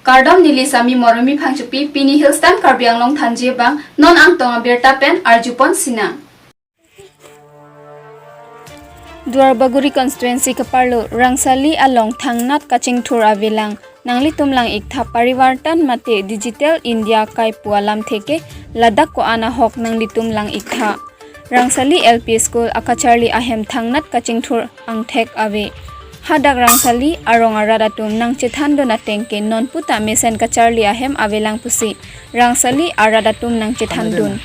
Kardom nili sami moromi phangchupi pini hillstam karbiang long thanji bang non ang tonga berta pen arjupon sina. Duarbaguri constituency kaparlo Rangsali along thangnat kaching thur avilang nangli tumlang ikta parivartan mate digital India kai pualam theke ladak ko ana hok nangli tumlang ikta Rangsali Lp school akachari ahem thangnat kaching thur ang thek ave hadak Rangsali arong aradatum nang chithando na tengke non puta mesen kachari ahem avelang pusi Rangsali aradatum nang chithandun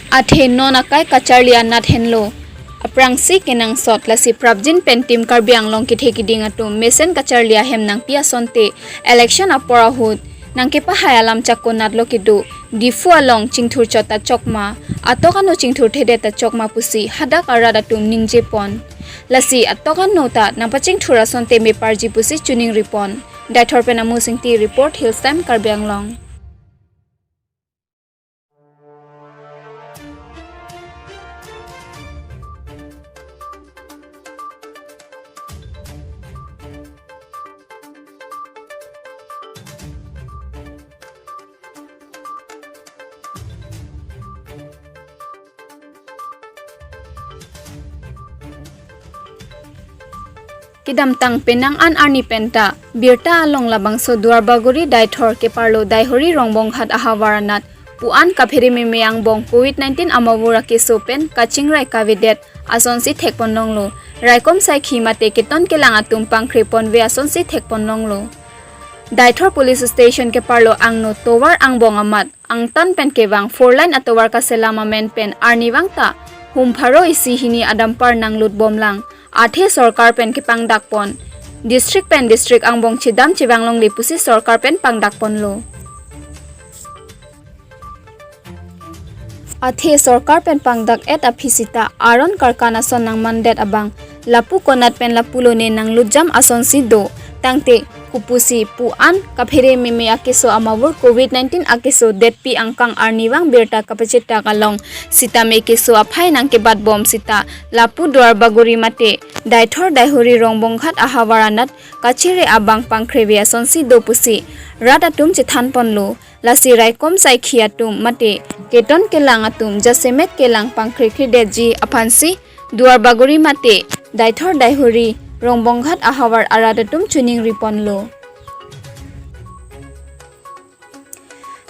Athen non akai kachari anat henlo aprangsi kenang sot lasi prabjin pentim karbiang long kithekiding atum mesen kachari ahem nang pia sonte election apora hut nang kepa hayalam chakonat lokidu difu along chingthur chota chokma atokano chingthur thede ta chokma pusi hadak aradatum ningje pon lasi atokan nota nang paching thura sonte me parji pusi chuning ripon daithor penamu singti report hillstam karbiang long Kidam tang penang an arni penta birta along labang so duarbaguri daithor ke parlo Deihori Rongbongghat ahawaranat puan kapheri memeyang bong COVID-19 amawura keso pen kachingrai kavidet asonsi thekpon nonglo raikom sai khimate keton kelang atum pangkrepon ve asonsi thekpon nonglo Daithor police station ke parlo angno towar angbong amat angtan pen kewang 4 line atowar ka selama men pen arniwangta humpharo isi hini adampar nang lut bomlang Athe sarkar pen ke pangdakpon district angbong chidam chibanglong lipusi sarkar pen pangdakpon lo Athe sarkar pen pangdak et aphisita aron karkana son nang mandet abang lapu konat pen lapulo ne nang lujam ason sido tangte kupusi puan kaphere meme akeso amawur COVID-19 akeso detpi angkang arniwang berta kapacita kalong sita me keso aphai nang ke bat bom sita lapu duarbaguri mate Daithor Deihori Rongbongghat ahawaranat kachire abang pangkrebe asonsi dopusi radatum chithanpon lo lasi raikom sai khiatum mate keton kelang atum jasemet kelang pangkrikri deji aphansi duarbaguri mate Daithor Deihori Rongbongghat ahawar aradatum chuning ripon lo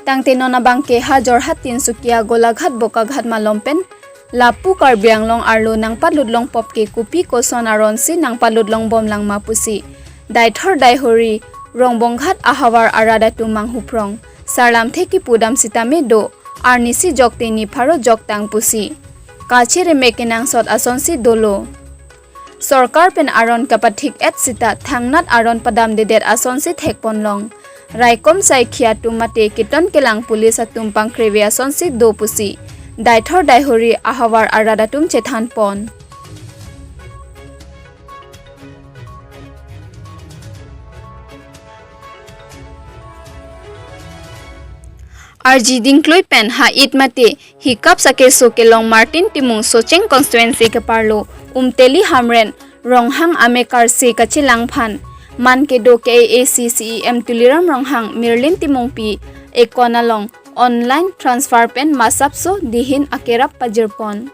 Tangte nona bangke hajorhat tinsukia golaghat bokaghat malompen lapu karbiang long arlo nang paludlong popke kupi koson aronsi nang paludlong bomlang mapusi Daithor Deihori Rongbongghat ahawar aradatum manghuprong sarlam theki pudam sitame do arnisi jokte ni pharo joktang pusi kachire mekenang sot asonsi dolo Sarkar pen aron kapathik et sita thangnat aron padam dedet asonsi thekpon long raikom sai khiatum mate keton kelang police atum pangkrebe asonsi do pusi Daithor Deihori ahawar aradatum chethanpon arji dingkloi pen ha it mate hikap sake so kelong Martin Timung Socheng constituency ke parlo umteli hamren ronghang amekar se kachilang phan man ke do ke CEM Tuliram Ronghang Mirlin Timung pi ekonalong online transfer pen masapso dihin kerap pajir pon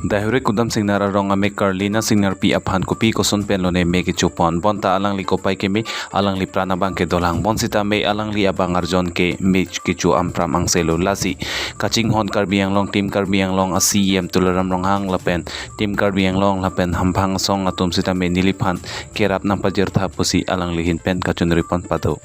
Deihori kudam singnar arong ame karlina singnar pi aphan kopi koson pen lone me kichupon bonta alang li kopai ke me alang li prana bang ke dolang bonsita me alang li abang arjon ke me kichu ampram angselo lasi kaching hon karbiang long tim karbiang long CEM Tuliram Ronghang lapen tim karbiang long lapen hamphang song atum sita me niliphan kerap nang pajir tha pusi alang li hin pen kachun ripon pado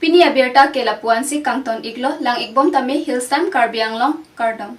Pini abirta ke lapuan si kangton iglo lang igbom tami Hills Time Karbi Anglong Kardong.